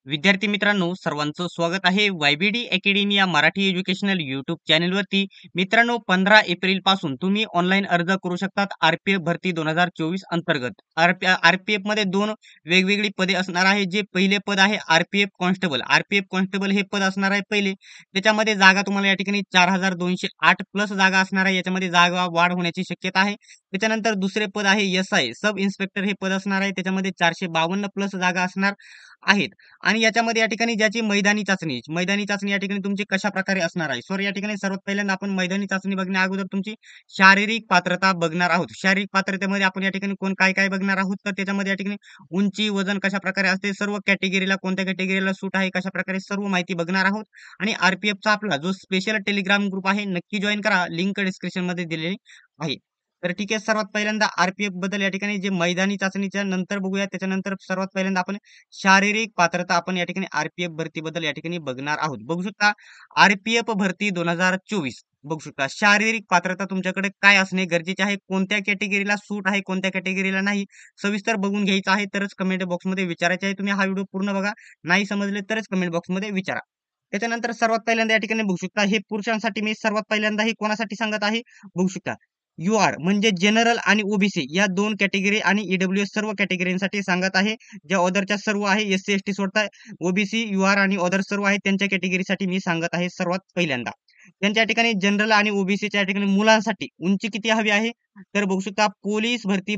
विद्यार्थी मित्रांनो, सर्वांचं स्वागत आहे वायबीडी अकॅडमी या मराठी एज्युकेशनल युट्यूब चॅनलवरती. मित्रांनो, 15 एप्रिल पासून तुम्ही ऑनलाईन अर्ज करू शकतात आरपीएफ भरती 2024 अंतर्गत. आरपीएफ मध्ये दोन वेगवेगळी पदे असणार आहे. जे पहिले पद आहे आरपीएफ कॉन्स्टेबल. आरपीएफ कॉन्स्टेबल हे पद असणार आहे पहिले. त्याच्यामध्ये जागा तुम्हाला या ठिकाणी 4208 प्लस जागा असणार आहे. याच्यामध्ये जागा वाढ होण्याची शक्यता आहे. त्याच्यानंतर दुसरे पद आहे एसआय सब इन्स्पेक्टर हे पद असणार आहे. त्याच्यामध्ये 452 प्लस जागा असणार आहेत. आणि याच्यामध्ये या ठिकाणी ज्याची मैदानी चाचणी या ठिकाणी तुमची कशा प्रकारे असणार आहे. सॉरी, या ठिकाणी सर्वात पहिल्यांदा आपण मैदानी चाचणी बघण्या अगोदर तुमची शारीरिक पात्रता बघणार आहोत. शारीरिक पात्रतेमध्ये आपण या ठिकाणी कोण काय काय बघणार आहोत, तर त्याच्यामध्ये या ठिकाणी उंची, वजन कशा प्रकारे असते, सर्व कॅटेगरीला कोणत्या कॅटेगरीला सूट आहे, कशा प्रकारे सर्व माहिती बघणार आहोत. आणि आरपीएफचा आपला जो स्पेशल टेलिग्राम ग्रुप आहे नक्की जॉईन करा, लिंक डिस्क्रिप्शन मध्ये दिलेली आहे. तर ठीक आहे, सर्वात पहिल्यांदा आरपीएफ बद्दल या ठिकाणी जे मैदानी चाचणीच्या नंतर बघूया. त्याच्यानंतर सर्वात पहिल्यांदा आपण शारीरिक पात्रता आपण या ठिकाणी आरपीएफ भरतीबद्दल या ठिकाणी बघणार आहोत. बघू शकता, आरपीएफ भरती 2024 बघू शकता. शारीरिक पात्रता तुमच्याकडे काय असणे गरजेचे आहे, कोणत्या कॅटेगरीला सूट आहे, कोणत्या कॅटेगरीला नाही, सविस्तर बघून घ्यायचं आहे. तरच कमेंट बॉक्समध्ये विचारायचे आहे. तुम्ही हा व्हिडिओ पूर्ण बघा, नाही समजले तरच कमेंट बॉक्समध्ये विचारा. त्याच्यानंतर सर्वात पहिल्यांदा या ठिकाणी बघू शकता, हे पुरुषांसाठी मी सर्वात पहिल्यांदा हे कोणासाठी सांगत आहे बघू शकता. UR म्हणजे जनरल आणि ओबीसी या दोन कॅटेगरी आणि ईडब्ल्यूएस सर्व कॅटेगरीसाठी सांगत आहे. ज्या ऑदरच्या सर्व आहे एससी एसटी सोडता ओबीसी UR आणि ऑदर सर्व आहे त्यांच्या कॅटेगरीसाठी मी सांगत आहे सर्वात पहिल्यांदा. त्यांच्या ठिकाणी जनरल आणि ओबीसीच्या ठिकाणी मुलांसाठी उंची किती हवी आहे, तर बघू शकता पोलीस भरती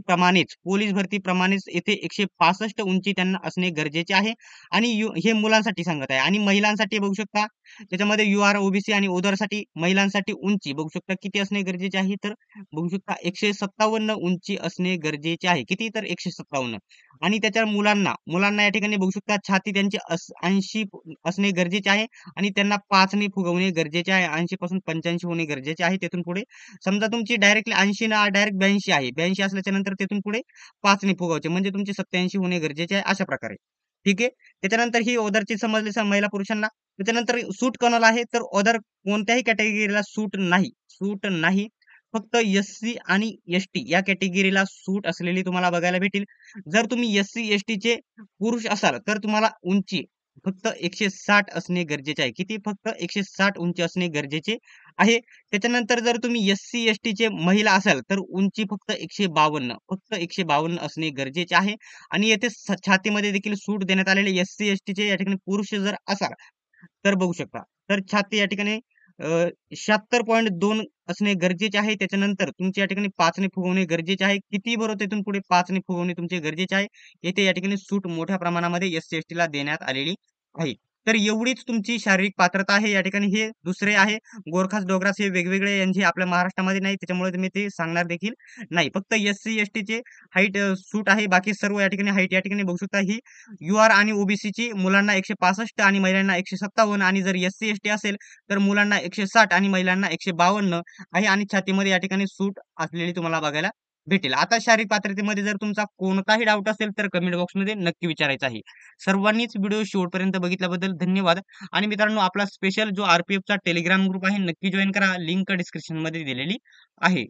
प्रमाणेच येथे 165 उंची त्यांना असणे गरजेचे आहे. आणि हे मुलांसाठी सांगत आहे. आणि महिलांसाठी बघू शकता, त्याच्यामध्ये UR ओबीसी आणि ओदर साठी महिलांसाठी उंची बघू शकता किती असणे गरजेचे आहे, तर बघू शकता 157 उंची असणे गरजेचे आहे. किती, तर 157. आणि त्याच्या मुलांना या ठिकाणी बघू शकता छाती त्यांची 80 असणे गरजेचे आहे. आणि त्यांना 5 फुगवणे गरजेचे आहे. 80 पासून 85 होणे गरजेचे आहे. तेथून पुढे समजा तुमची डायरेक्टली 80 ना डायरेक्ट 82 आहे, 82 असल्याच्या नंतर तेथून पुढे 5 फुगवायचे म्हणजे तुमचे 87 होणे गरजेचे आहे. अशा प्रकारे ठीक आहे. त्याच्यानंतर ही ओदरची समजली महिला पुरुषांना. त्याच्यानंतर सूट कोणाला आहे, तर ओदर कोणत्याही कॅटेगरीला सूट नाही. फक्त एससी आणि एसटी या कॅटेगरीला सूट असलेली तुम्हाला बघायला भेटेल. जर तुम्ही एससी एसटी चे पुरुष असाल तर तुम्हाला उंची फक्त 160 असणे गरजेचे आहे. किती, फक्त 160 उंची असणे गरजेचे आहे. त्याच्यानंतर जर तुम्ही एससी एसटी चे महिला असाल तर उंची फक्त 152 असणे गरजेचे आहे. आणि येथे छातीमध्ये देखील सूट देण्यात आलेले एससी एसटी चे या ठिकाणी पुरुष जर असाल तर बघू शकता, तर छाती या ठिकाणी 76.2 असणे गरजेचे आहे. त्याच्यानंतर तुमची या ठिकाणी 5 फुगवणे गरजेचे आहे. किती बरोबर तिथून पुढे 5 फुगवणे तुमचे गरजेचे आहे. येथे या ठिकाणी सूट मोठ्या प्रमाणामध्ये एससी एसटी ला देण्यात आलेली आहे. तर एवढीच तुमची शारीरिक पात्रता आहे. या ठिकाणी हे दुसरे आहे गोरखास डोगरास, हे वेगवेगळे यांची आपल्या महाराष्ट्रामध्ये नाही, त्याच्यामुळे मी ते सांगणार देखील नाही. फक्त एससी एसटी चे हाईट सूट आहे. बाकी सर्व या ठिकाणी हाईट या ठिकाणी बघू शकता ही UR आणि ओबीसी मुलांना 165 आणि महिलांना 157. आणि जर एससी एसटी असेल तर मुलांना 160 आणि महिलांना 152 आहे. आणि छातीमध्ये या ठिकाणी सूट असलेली तुम्हाला बघायला भेटेल. आता शारीरिक पात्रतेमध्ये जर तुमचा कोणताही डाऊट असेल तर कमेंट बॉक्समध्ये नक्की विचारायचा आहे. सर्वांनीच व्हिडिओ शेवटपर्यंत बघितल्याबद्दल धन्यवाद. आणि मित्रांनो, आपला स्पेशल जो आरपीएफचा टेलिग्राम ग्रुप आहे नक्की जॉईन करा, लिंक डिस्क्रिप्शन मध्ये दिलेली आहे.